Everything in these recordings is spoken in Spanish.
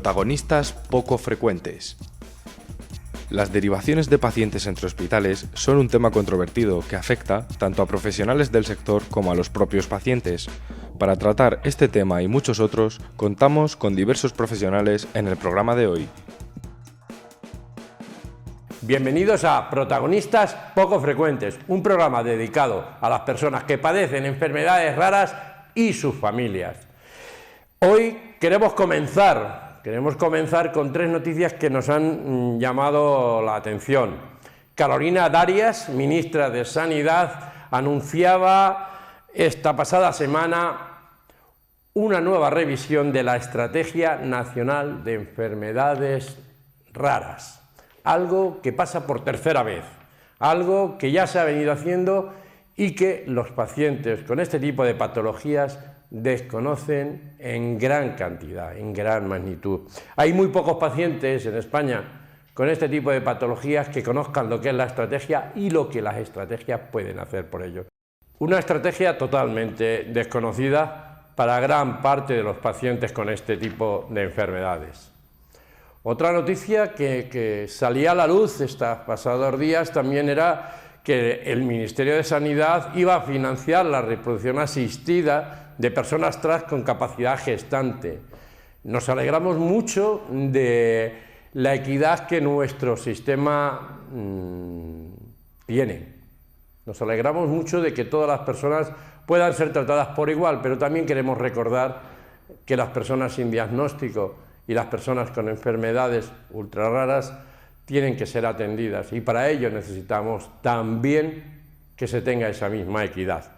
Protagonistas poco frecuentes. Las derivaciones de pacientes entre hospitales son un tema controvertido que afecta tanto a profesionales del sector como a los propios pacientes. Para tratar este tema y muchos otros, contamos con diversos profesionales en el programa de hoy. Bienvenidos a Protagonistas poco frecuentes, un programa dedicado a las personas que padecen enfermedades raras y sus familias. Hoy queremos comenzar con tres noticias que nos han llamado la atención. Carolina Darias, ministra de Sanidad, anunciaba esta pasada semana una nueva revisión de la Estrategia Nacional de Enfermedades Raras. Algo que pasa por tercera vez, algo que ya se ha venido haciendo y que los pacientes con este tipo de patologías desconocen en gran cantidad, en gran magnitud. Hay muy pocos pacientes en España con este tipo de patologías que conozcan lo que es la estrategia y lo que las estrategias pueden hacer por ello. Una estrategia totalmente desconocida para gran parte de los pacientes con este tipo de enfermedades. Otra noticia que salía a la luz estos pasados días también era que el Ministerio de Sanidad iba a financiar la reproducción asistida de personas trans con capacidad gestante. Nos alegramos mucho de la equidad que nuestro sistema tiene. Nos alegramos mucho de que todas las personas puedan ser tratadas por igual, pero también queremos recordar que las personas sin diagnóstico y las personas con enfermedades ultra raras tienen que ser atendidas y para ello necesitamos también que se tenga esa misma equidad.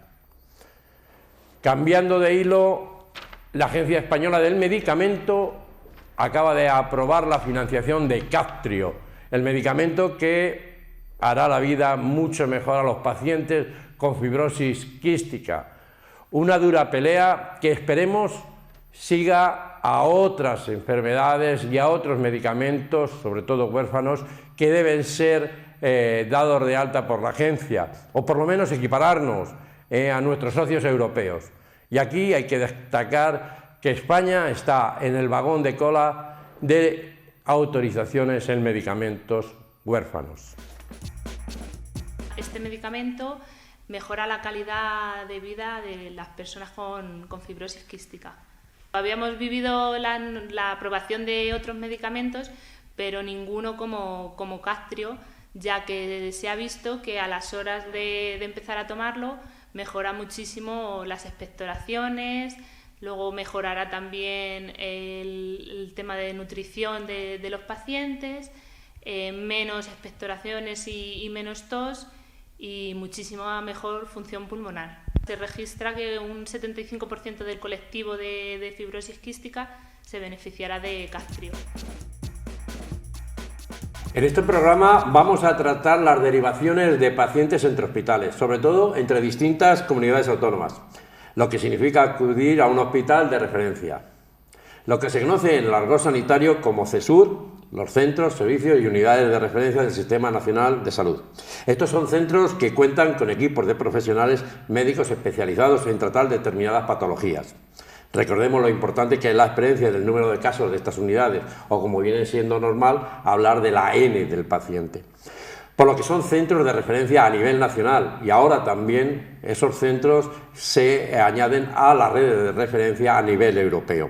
Cambiando de hilo, la Agencia Española del Medicamento acaba de aprobar la financiación de Kaftrio, el medicamento que hará la vida mucho mejor a los pacientes con fibrosis quística. Una dura pelea que esperemos siga a otras enfermedades y a otros medicamentos, sobre todo huérfanos, que deben ser dados de alta por la agencia, o por lo menos equipararnos a nuestros socios europeos. Y aquí hay que destacar que España está en el vagón de cola de autorizaciones en medicamentos huérfanos. Este medicamento mejora la calidad de vida de las personas con fibrosis quística. Habíamos vivido la aprobación de otros medicamentos, pero ninguno como Kaftrio, ya que se ha visto que a las horas de empezar a tomarlo mejora muchísimo las expectoraciones, luego mejorará también el tema de nutrición de los pacientes, menos expectoraciones y menos tos y muchísima mejor función pulmonar. Se registra que un 75% del colectivo de fibrosis quística se beneficiará de Kaftrio. En este programa vamos a tratar las derivaciones de pacientes entre hospitales, sobre todo entre distintas comunidades autónomas, lo que significa acudir a un hospital de referencia, lo que se conoce en el argot sanitario como CESUR, los centros, servicios y unidades de referencia del Sistema Nacional de Salud. Estos son centros que cuentan con equipos de profesionales médicos especializados en tratar determinadas patologías. Recordemos lo importante que es la experiencia del número de casos de estas unidades, o como viene siendo normal, hablar de la N del paciente. Por lo que son centros de referencia a nivel nacional y ahora también esos centros se añaden a la red de referencia a nivel europeo,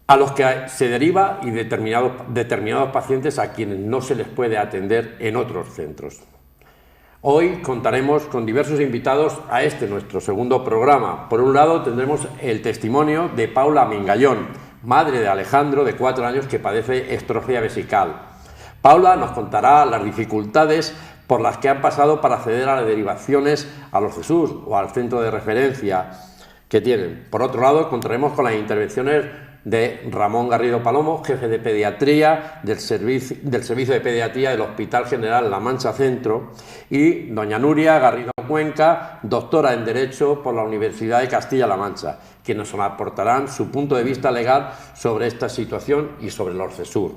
a los que se deriva y determinados pacientes a quienes no se les puede atender en otros centros. Hoy contaremos con diversos invitados a nuestro segundo programa. Por un lado tendremos el testimonio de Paula Mingallón, madre de Alejandro, de 4 años, que padece estrofia vesical. Paula nos contará las dificultades por las que han pasado para acceder a las derivaciones a los CESUR o al centro de referencia que tienen. Por otro lado, contaremos con las intervenciones de Ramón Garrido Palomo, jefe de pediatría del servicio de pediatría del Hospital General La Mancha Centro, y doña Nuria Garrido Cuenca, doctora en Derecho por la Universidad de Castilla-La Mancha, que nos aportarán su punto de vista legal sobre esta situación y sobre los CESUR.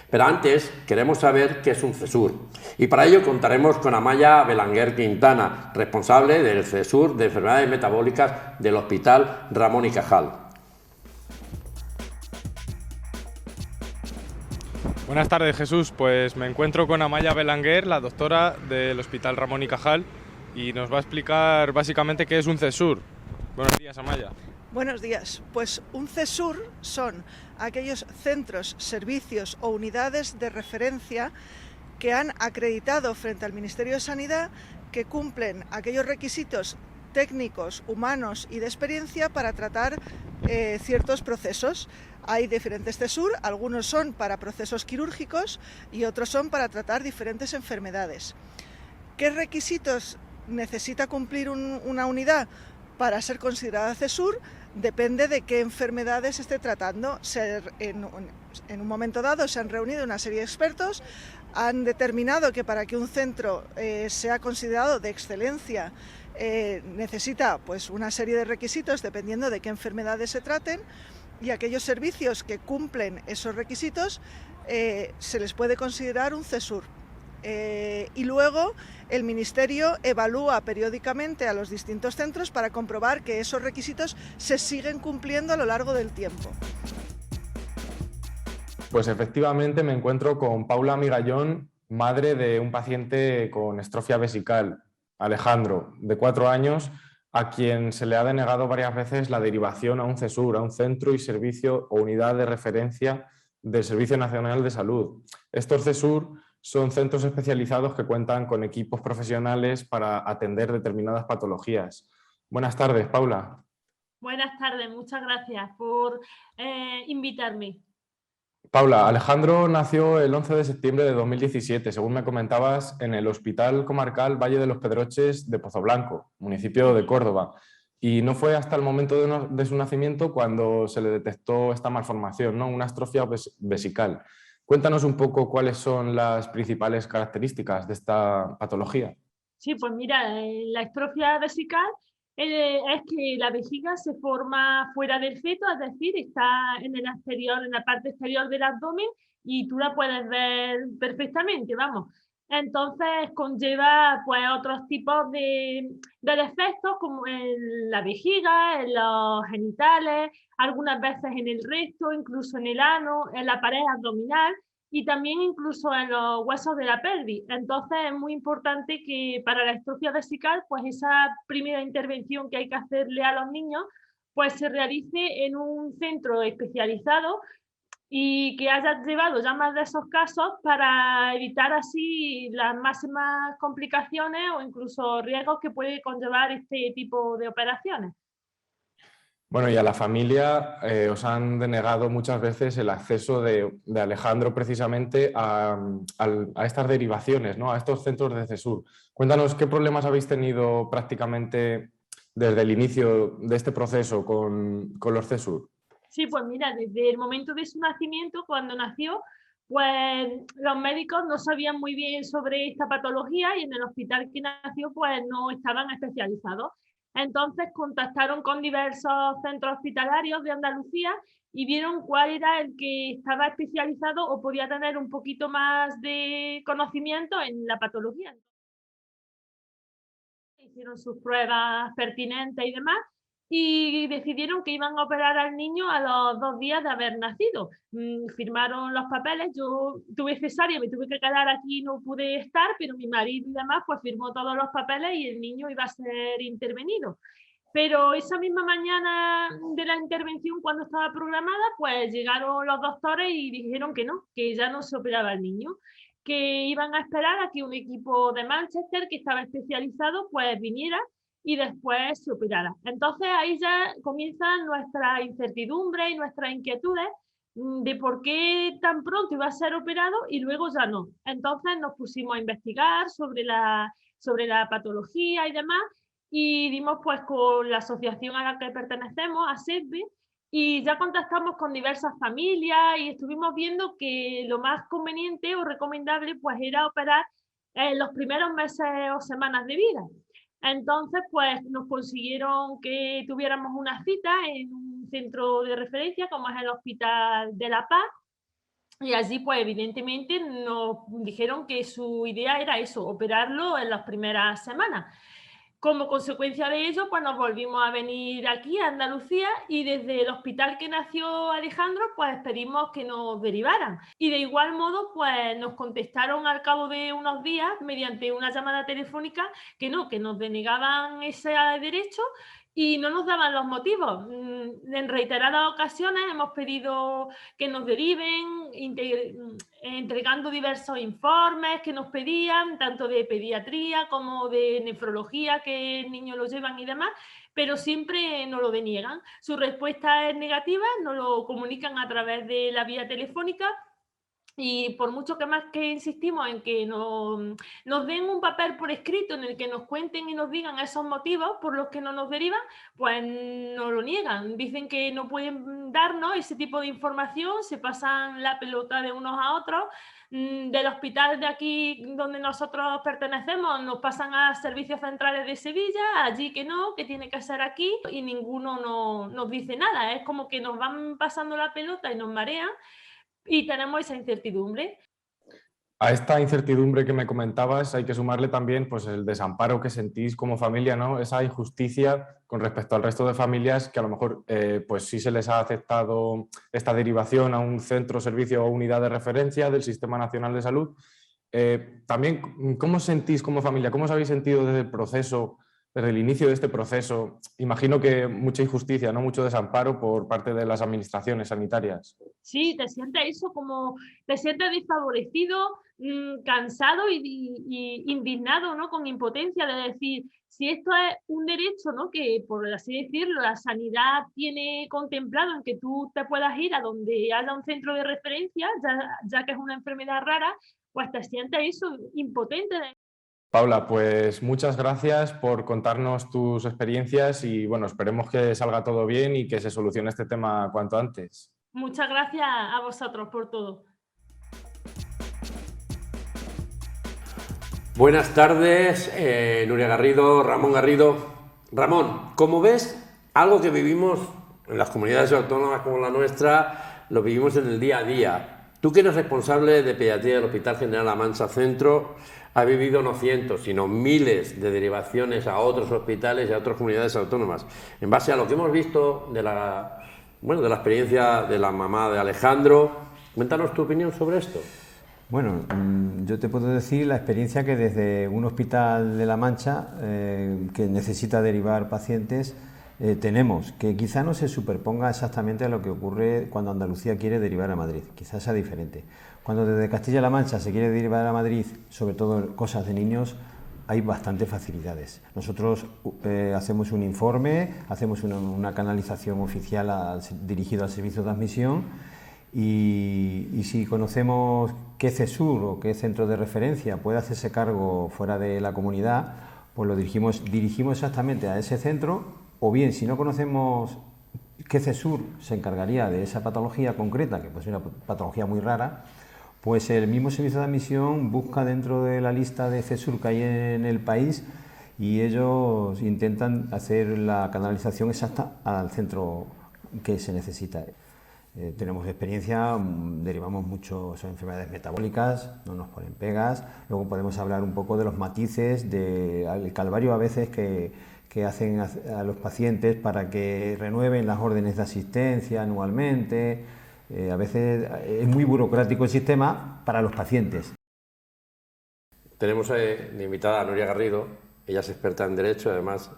Pero antes queremos saber qué es un CESUR, y para ello contaremos con Amaya Belanguer Quintana, responsable del CESUR de enfermedades metabólicas del Hospital Ramón y Cajal. Buenas tardes, Jesús. Pues me encuentro con Amaya Belanguer, la doctora del Hospital Ramón y Cajal, y nos va a explicar básicamente qué es un CESUR. Buenos días, Amaya. Buenos días. Pues un CESUR son aquellos centros, servicios o unidades de referencia que han acreditado frente al Ministerio de Sanidad que cumplen aquellos requisitos técnicos, humanos y de experiencia para tratar ciertos procesos. Hay diferentes CESUR, algunos son para procesos quirúrgicos y otros son para tratar diferentes enfermedades. ¿Qué requisitos necesita cumplir una unidad para ser considerada CESUR? Depende de qué enfermedades esté tratando. En un momento dado se han reunido una serie de expertos, han determinado que para que un centro sea considerado de excelencia necesita pues una serie de requisitos dependiendo de qué enfermedades se traten, y aquellos servicios que cumplen esos requisitos se les puede considerar un CESUR. Y luego el Ministerio evalúa periódicamente a los distintos centros para comprobar que esos requisitos se siguen cumpliendo a lo largo del tiempo. Pues efectivamente me encuentro con Paula Migallón, madre de un paciente con estrofia vesical, Alejandro, de 4 años, a quien se le ha denegado varias veces la derivación a un CESUR, a un centro y servicio o unidad de referencia del Servicio Nacional de Salud. Estos CESUR son centros especializados que cuentan con equipos profesionales para atender determinadas patologías. Buenas tardes, Paula. Buenas tardes, muchas gracias por invitarme. Paula, Alejandro nació el 11 de septiembre de 2017, según me comentabas, en el Hospital Comarcal Valle de los Pedroches de Pozoblanco, municipio de Córdoba. Y no fue hasta el momento de su nacimiento cuando se le detectó esta malformación, ¿no? Una astrofia vesical. Cuéntanos un poco cuáles son las principales características de esta patología. Sí, pues mira, la astrofia vesical es que la vejiga se forma fuera del feto, es decir, está en el exterior, en la parte exterior del abdomen, y tú la puedes ver perfectamente, vamos. Entonces conlleva pues otros tipos de defectos, como en la vejiga, en los genitales, algunas veces en el recto, incluso en el ano, en la pared abdominal, y también incluso en los huesos de la pelvis. Entonces es muy importante que para la astrofia vesical, pues esa primera intervención que hay que hacerle a los niños, pues se realice en un centro especializado y que haya llevado ya más de esos casos para evitar así las máximas complicaciones o incluso riesgos que puede conllevar este tipo de operaciones. Bueno, y a la familia os han denegado muchas veces el acceso de Alejandro precisamente a estas derivaciones, ¿no? A estos centros de CESUR. Cuéntanos qué problemas habéis tenido prácticamente desde el inicio de este proceso con los CESUR. Sí, pues mira, desde el momento de su nacimiento, cuando nació, pues los médicos no sabían muy bien sobre esta patología y en el hospital que nació pues no estaban especializados. Entonces contactaron con diversos centros hospitalarios de Andalucía y vieron cuál era el que estaba especializado o podía tener un poquito más de conocimiento en la patología. Hicieron sus pruebas pertinentes y demás, y decidieron que iban a operar al niño a los 2 días de haber nacido. Firmaron los papeles, yo tuve cesárea, me tuve que quedar aquí, no pude estar, pero mi marido y demás pues firmó todos los papeles y el niño iba a ser intervenido. Pero esa misma mañana de la intervención, cuando estaba programada, pues llegaron los doctores y dijeron que no, que ya no se operaba al niño, que iban a esperar a que un equipo de Manchester que estaba especializado pues viniera y después se operara. Entonces ahí ya comienzan nuestra incertidumbre y nuestras inquietudes de por qué tan pronto iba a ser operado y luego ya no. Entonces nos pusimos a investigar sobre la patología y demás, y dimos pues con la asociación a la que pertenecemos, a SEDBE, y ya contactamos con diversas familias y estuvimos viendo que lo más conveniente o recomendable pues era operar en los primeros meses o semanas de vida. Entonces pues nos consiguieron que tuviéramos una cita en un centro de referencia como es el Hospital de La Paz, y allí pues evidentemente nos dijeron que su idea era eso, operarlo en las primeras semanas. Como consecuencia de ello, pues nos volvimos a venir aquí a Andalucía y desde el hospital que nació Alejandro, pues pedimos que nos derivaran. Y de igual modo, pues nos contestaron al cabo de unos días, mediante una llamada telefónica, que no, que nos denegaban ese derecho y no nos daban los motivos. En reiteradas ocasiones hemos pedido que nos deriven, entregando diversos informes que nos pedían, tanto de pediatría como de nefrología, que el niño lo llevan y demás, pero siempre nos lo deniegan. Su respuesta es negativa, nos lo comunican a través de la vía telefónica. Y por mucho que más que insistimos en que nos den un papel por escrito en el que nos cuenten y nos digan esos motivos por los que no nos derivan, pues nos lo niegan. Dicen que no pueden darnos ese tipo de información, se pasan la pelota de unos a otros. Del hospital de aquí donde nosotros pertenecemos nos pasan a servicios centrales de Sevilla, allí que no, que tiene que ser aquí, y ninguno nos dice nada. Es como que nos van pasando la pelota y nos marean. Y tenemos esa incertidumbre. A esta incertidumbre que me comentabas hay que sumarle también pues, el desamparo que sentís como familia, ¿no? Esa injusticia con respecto al resto de familias que a lo mejor pues sí se les ha aceptado esta derivación a un centro, servicio o unidad de referencia del Sistema Nacional de Salud. También, ¿cómo sentís como familia? ¿Cómo os habéis sentido desde el proceso, desde el inicio de este proceso? Imagino que mucha injusticia, ¿no? Mucho desamparo por parte de las administraciones sanitarias. Sí, te sientes eso como, te sientes desfavorecido, cansado y indignado, ¿no? Con impotencia de decir, si esto es un derecho, ¿no? Que por así decirlo, la sanidad tiene contemplado en que tú te puedas ir a donde haya un centro de referencia, ya que es una enfermedad rara, pues te sientes eso, impotente. Paula, pues muchas gracias por contarnos tus experiencias y bueno, esperemos que salga todo bien y que se solucione este tema cuanto antes. Muchas gracias a vosotros por todo. Buenas tardes, Nuria Garrido, Ramón Garrido. Ramón, como ves, algo que vivimos en las comunidades autónomas como la nuestra, lo vivimos en el día a día. Tú que eres responsable de pediatría del Hospital General La Mancha Centro, has vivido no cientos, sino miles de derivaciones a otros hospitales y a otras comunidades autónomas. En base a lo que hemos visto de la experiencia de la mamá de Alejandro, cuéntanos tu opinión sobre esto. Bueno, yo te puedo decir la experiencia que desde un hospital de La Mancha que necesita derivar pacientes tenemos, que quizá no se superponga exactamente a lo que ocurre cuando Andalucía quiere derivar a Madrid, quizás sea diferente. Cuando desde Castilla-La Mancha se quiere derivar a Madrid, sobre todo cosas de niños, hay bastantes facilidades. Nosotros hacemos un informe, hacemos una canalización oficial dirigido al servicio de admisión y si conocemos qué CESUR o qué centro de referencia puede hacerse cargo fuera de la comunidad, pues lo dirigimos exactamente a ese centro, o bien si no conocemos qué CESUR se encargaría de esa patología concreta, que puede ser una patología muy rara, pues el mismo servicio de admisión busca dentro de la lista de CESUR que hay en el país y ellos intentan hacer la canalización exacta al centro que se necesita. Tenemos experiencia, derivamos muchas enfermedades metabólicas, no nos ponen pegas, luego podemos hablar un poco de los matices, del calvario a veces que hacen a los pacientes para que renueven las órdenes de asistencia anualmente. A veces es muy burocrático el sistema para los pacientes. Tenemos de invitada a Nuria Garrido, ella es experta en Derecho, además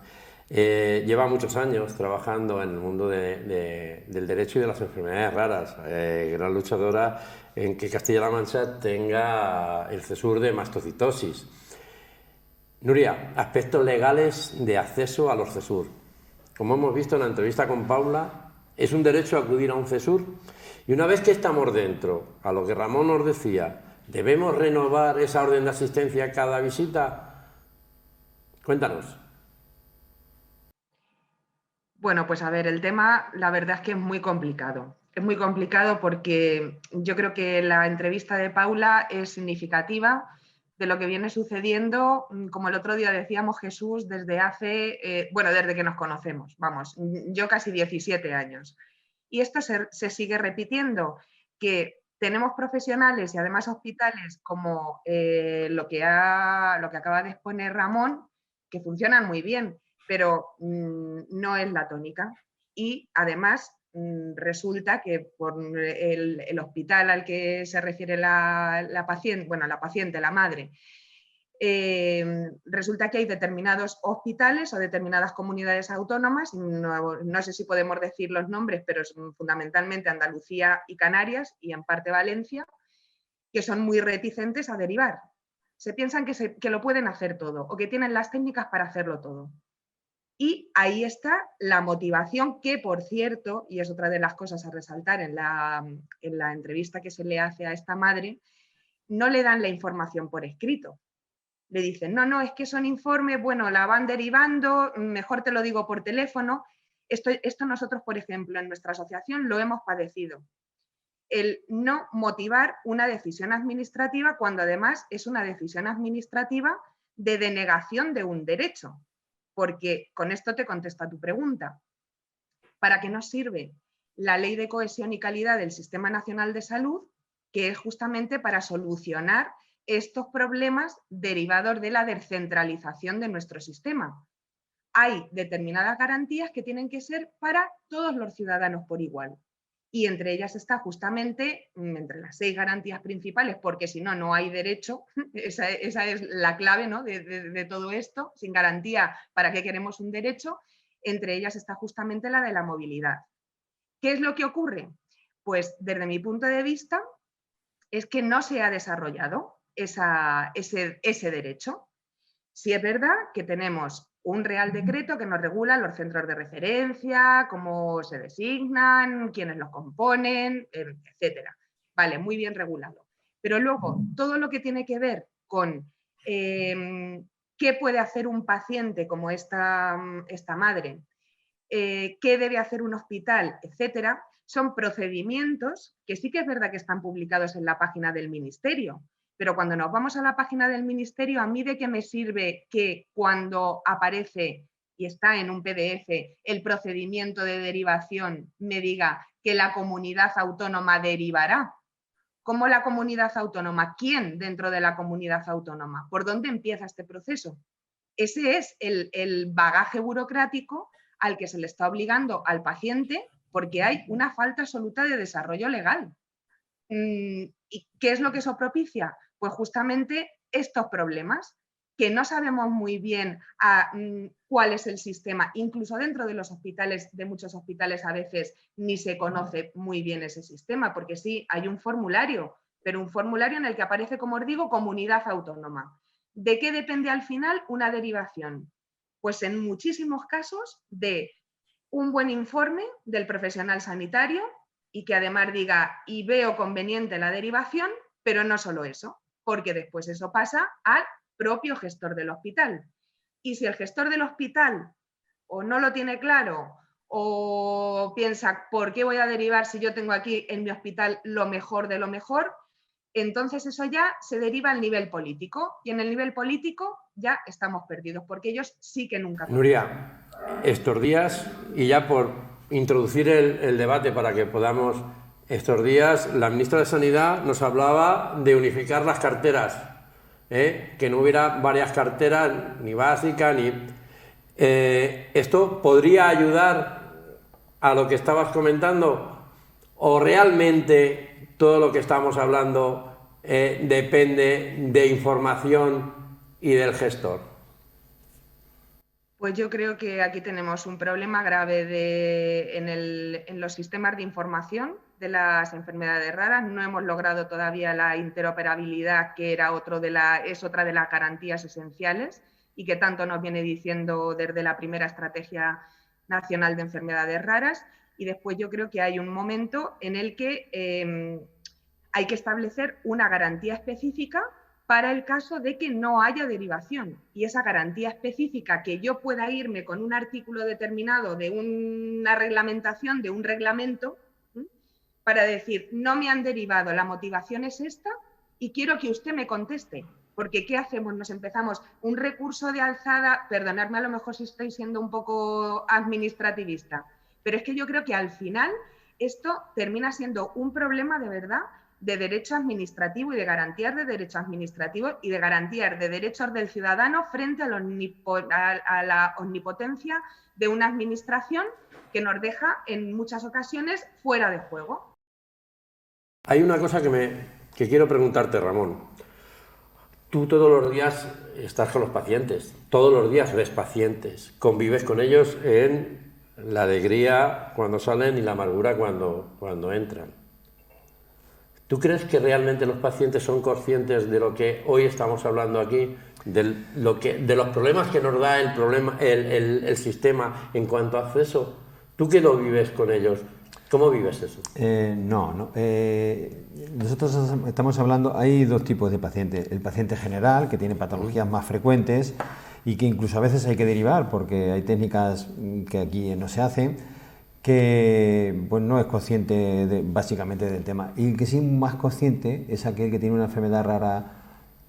lleva muchos años trabajando en el mundo del derecho y de las enfermedades raras, gran luchadora en que Castilla-La Mancha tenga el CESUR de mastocitosis. Nuria, aspectos legales de acceso a los CESUR. Como hemos visto en la entrevista con Paula, es un derecho acudir a un CESUR. Y una vez que estamos dentro, a lo que Ramón nos decía, ¿debemos renovar esa orden de asistencia cada visita? Cuéntanos. Bueno, pues a ver, el tema la verdad es que es muy complicado. Es muy complicado porque yo creo que la entrevista de Paula es significativa de lo que viene sucediendo, como el otro día decíamos, Jesús, desde desde que nos conocemos, vamos, yo casi 17 años. Y esto se sigue repitiendo, que tenemos profesionales y además hospitales como lo que acaba de exponer Ramón, que funcionan muy bien, pero no es la tónica. Y además resulta que por el hospital al que se refiere la paciente, bueno, la paciente, la madre, resulta que hay determinados hospitales o determinadas comunidades autónomas, no sé si podemos decir los nombres, pero son fundamentalmente Andalucía y Canarias y en parte Valencia, que son muy reticentes a derivar. Se piensan que lo pueden hacer todo o que tienen las técnicas para hacerlo todo. Y ahí está la motivación que, por cierto, y es otra de las cosas a resaltar en la entrevista que se le hace a esta madre, no le dan la información por escrito. Le dicen, no, es que son informes, bueno, la van derivando, mejor te lo digo por teléfono. Esto nosotros, por ejemplo, en nuestra asociación lo hemos padecido. El no motivar una decisión administrativa cuando además es una decisión administrativa de denegación de un derecho. Porque con esto te contesto a tu pregunta. ¿Para qué nos sirve la Ley de Cohesión y Calidad del Sistema Nacional de Salud? Que es justamente para solucionar estos problemas derivados de la descentralización de nuestro sistema. Hay determinadas garantías que tienen que ser para todos los ciudadanos por igual. Y entre ellas está justamente, entre las 6 garantías principales, porque si no, no hay derecho, esa es la clave, ¿no? de todo esto, sin garantía, ¿para qué queremos un derecho? Entre ellas está justamente la de la movilidad. ¿Qué es lo que ocurre? Pues desde mi punto de vista es que no se ha desarrollado ese derecho. Sí es verdad que tenemos un Real Decreto que nos regula los centros de referencia, cómo se designan, quiénes los componen, etcétera. Vale, muy bien regulado. Pero luego, todo lo que tiene que ver con qué puede hacer un paciente como esta madre, qué debe hacer un hospital, etcétera, son procedimientos que sí que es verdad que están publicados en la página del Ministerio. Pero cuando nos vamos a la página del Ministerio, ¿a mí de qué me sirve que cuando aparece y está en un PDF el procedimiento de derivación me diga que la comunidad autónoma derivará? ¿Cómo la comunidad autónoma? ¿Quién dentro de la comunidad autónoma? ¿Por dónde empieza este proceso? Ese es el bagaje burocrático al que se le está obligando al paciente porque hay una falta absoluta de desarrollo legal. ¿Y qué es lo que eso propicia? Pues justamente estos problemas, que no sabemos muy bien cuál es el sistema, incluso dentro de los hospitales, de muchos hospitales a veces ni se conoce muy bien ese sistema, porque sí, hay un formulario, pero un formulario en el que aparece, como os digo, comunidad autónoma. ¿De qué depende al final una derivación? Pues en muchísimos casos de un buen informe del profesional sanitario y que además diga, y veo conveniente la derivación, pero no solo eso, porque después eso pasa al propio gestor del hospital. Y si el gestor del hospital o no lo tiene claro o piensa, ¿por qué voy a derivar si yo tengo aquí en mi hospital lo mejor de lo mejor? Entonces eso ya se deriva al nivel político y en el nivel político ya estamos perdidos, porque ellos sí que nunca... Nuria, estos días, y ya por introducir el debate para que podamos... Estos días la ministra de Sanidad nos hablaba de unificar las carteras, que no hubiera varias carteras, ni básicas, ni... ¿Esto podría ayudar a lo que estabas comentando? ¿O realmente todo lo que estamos hablando depende de información y del gestor? Pues yo creo que aquí tenemos un problema grave en los sistemas de información de las enfermedades raras. No hemos logrado todavía la interoperabilidad, que es otra de las garantías esenciales y que tanto nos viene diciendo desde la primera Estrategia Nacional de Enfermedades Raras. Y después yo creo que hay un momento en el que hay que establecer una garantía específica para el caso de que no haya derivación. Y esa garantía específica, que yo pueda irme con un artículo determinado de una reglamentación, de un reglamento, para decir, no me han derivado, la motivación es esta y quiero que usted me conteste. Porque ¿qué hacemos? Nos empezamos un recurso de alzada, perdonadme a lo mejor si estoy siendo un poco administrativista, pero es que yo creo que al final esto termina siendo un problema de verdad de derecho administrativo y de garantías de derecho administrativo y de garantías de derechos del ciudadano frente a la omnipotencia de una administración que nos deja en muchas ocasiones fuera de juego. Hay una cosa que quiero preguntarte, Ramón. Tú todos los días estás con los pacientes, todos los días ves pacientes, convives con ellos en la alegría cuando salen y la amargura cuando entran. ¿Tú crees que realmente los pacientes son conscientes de lo que hoy estamos hablando aquí, de los problemas que nos da el sistema en cuanto a acceso? ¿Tú qué lo vives con ellos? ¿Cómo vives eso? No. Nosotros estamos hablando, hay dos tipos de pacientes. El paciente general, que tiene patologías más frecuentes y que incluso a veces hay que derivar porque hay técnicas que aquí no se hacen, que pues, no es consciente básicamente del tema. Y el que sí es más consciente es aquel que tiene una enfermedad rara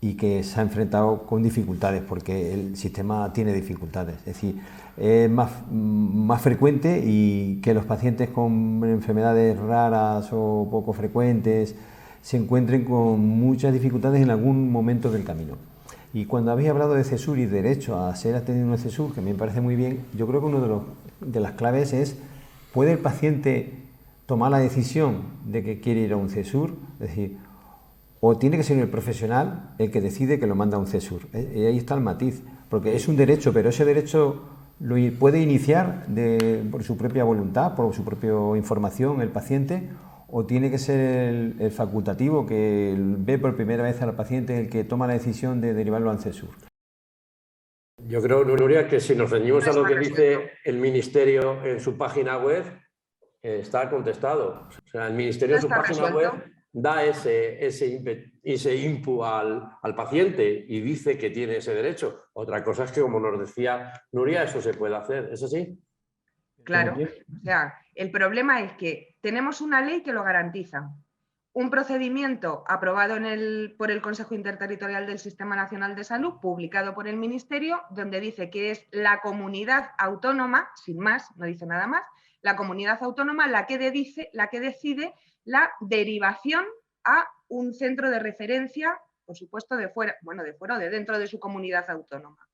y que se ha enfrentado con dificultades, porque el sistema tiene dificultades. Es decir, es más frecuente y que los pacientes con enfermedades raras o poco frecuentes se encuentren con muchas dificultades en algún momento del camino. Y cuando habéis hablado de CESUR y derecho a ser atendido en un CESUR, que me parece muy bien, yo creo que una de las claves es: ¿puede el paciente tomar la decisión de que quiere ir a un CESUR? Es decir, o tiene que ser el profesional el que decide que lo manda a un CESUR. Y ahí está el matiz, porque es un derecho, pero ese derecho lo puede iniciar por su propia voluntad, por su propia información el paciente, o tiene que ser el facultativo que ve por primera vez al paciente el que toma la decisión de derivarlo al CESUR. Yo creo, Nuria, que si nos ceñimos a lo que dice el Ministerio en su página web, está contestado. O sea, el Ministerio en su página web da ese input al paciente y dice que tiene ese derecho. Otra cosa es que, como nos decía Nuria, eso se puede hacer. ¿Es así? Claro. O sea, el problema es que tenemos una ley que lo garantiza. Un procedimiento aprobado por el Consejo Interterritorial del Sistema Nacional de Salud, publicado por el Ministerio, donde dice que es la comunidad autónoma, sin más, no dice nada más, la comunidad autónoma la que decide la derivación a un centro de referencia, por supuesto de fuera o de dentro de su comunidad autónoma.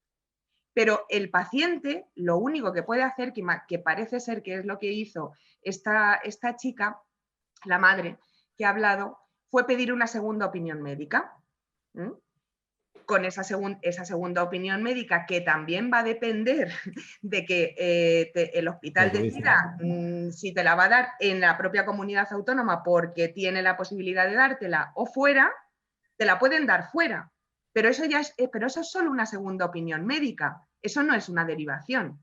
Pero el paciente, lo único que puede hacer, que parece ser que es lo que hizo esta chica, la madre que ha hablado, fue pedir una segunda opinión médica. Con esa segunda opinión médica, que también va a depender de que el hospital decida si te la va a dar en la propia comunidad autónoma porque tiene la posibilidad de dártela o fuera, te la pueden dar fuera. Pero eso es solo una segunda opinión médica, eso no es una derivación.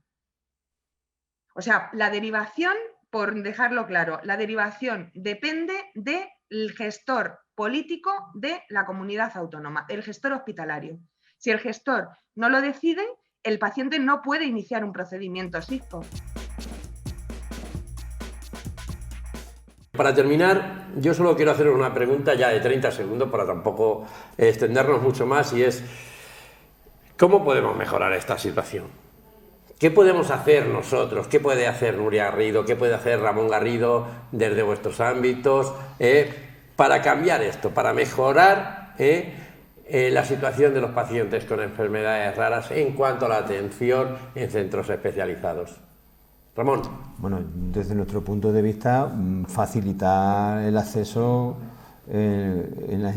O sea, la derivación, por dejarlo claro, la derivación depende del gestor político de la comunidad autónoma, el gestor hospitalario. Si el gestor no lo decide, el paciente no puede iniciar un procedimiento SICO. Para terminar, yo solo quiero hacer una pregunta ya de 30 segundos para tampoco extendernos mucho más, y es: ¿cómo podemos mejorar esta situación? ¿Qué podemos hacer nosotros? ¿Qué puede hacer Nuria Garrido? ¿Qué puede hacer Ramón Garrido desde vuestros ámbitos para cambiar esto, para mejorar la situación de los pacientes con enfermedades raras en cuanto a la atención en centros especializados? Ramón. Bueno, desde nuestro punto de vista, facilitar el acceso en las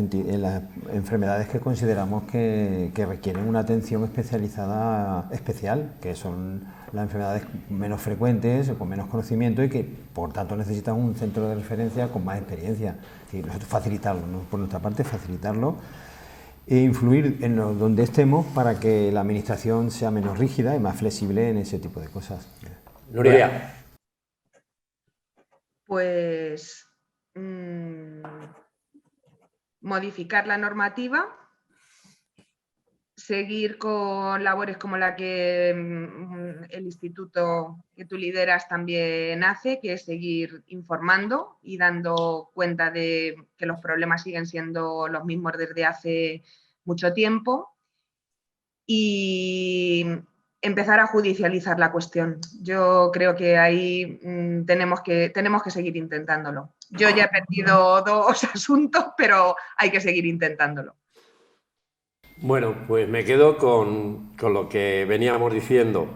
enfermedades que consideramos que requieren una atención especializada especial, que son las enfermedades menos frecuentes o con menos conocimiento y que por tanto necesitan un centro de referencia con más experiencia. Es decir, nosotros facilitarlo, ¿no? Por nuestra parte facilitarlo e influir en donde estemos para que la administración sea menos rígida y más flexible en ese tipo de cosas. Nuria. Pues modificar la normativa, seguir con labores como la que el instituto que tú lideras también hace, que es seguir informando y dando cuenta de que los problemas siguen siendo los mismos desde hace mucho tiempo, y empezar a judicializar la cuestión. Yo creo que ahí tenemos que seguir intentándolo. Yo ya he perdido 2 asuntos, pero hay que seguir intentándolo. Bueno, pues me quedo con lo que veníamos diciendo.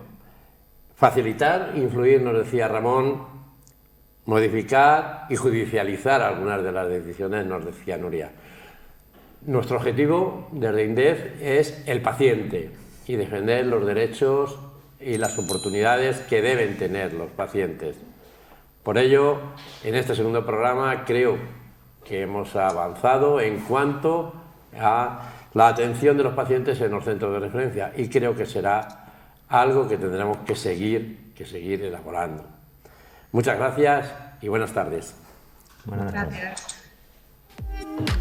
Facilitar, influir, nos decía Ramón, modificar y judicializar algunas de las decisiones, nos decía Nuria. Nuestro objetivo desde INDEF es el paciente y defender los derechos y las oportunidades que deben tener los pacientes. Por ello, en este segundo programa creo que hemos avanzado en cuanto a la atención de los pacientes en los centros de referencia y creo que será algo que tendremos que seguir elaborando. Muchas gracias y buenas tardes. Buenas tardes. Gracias.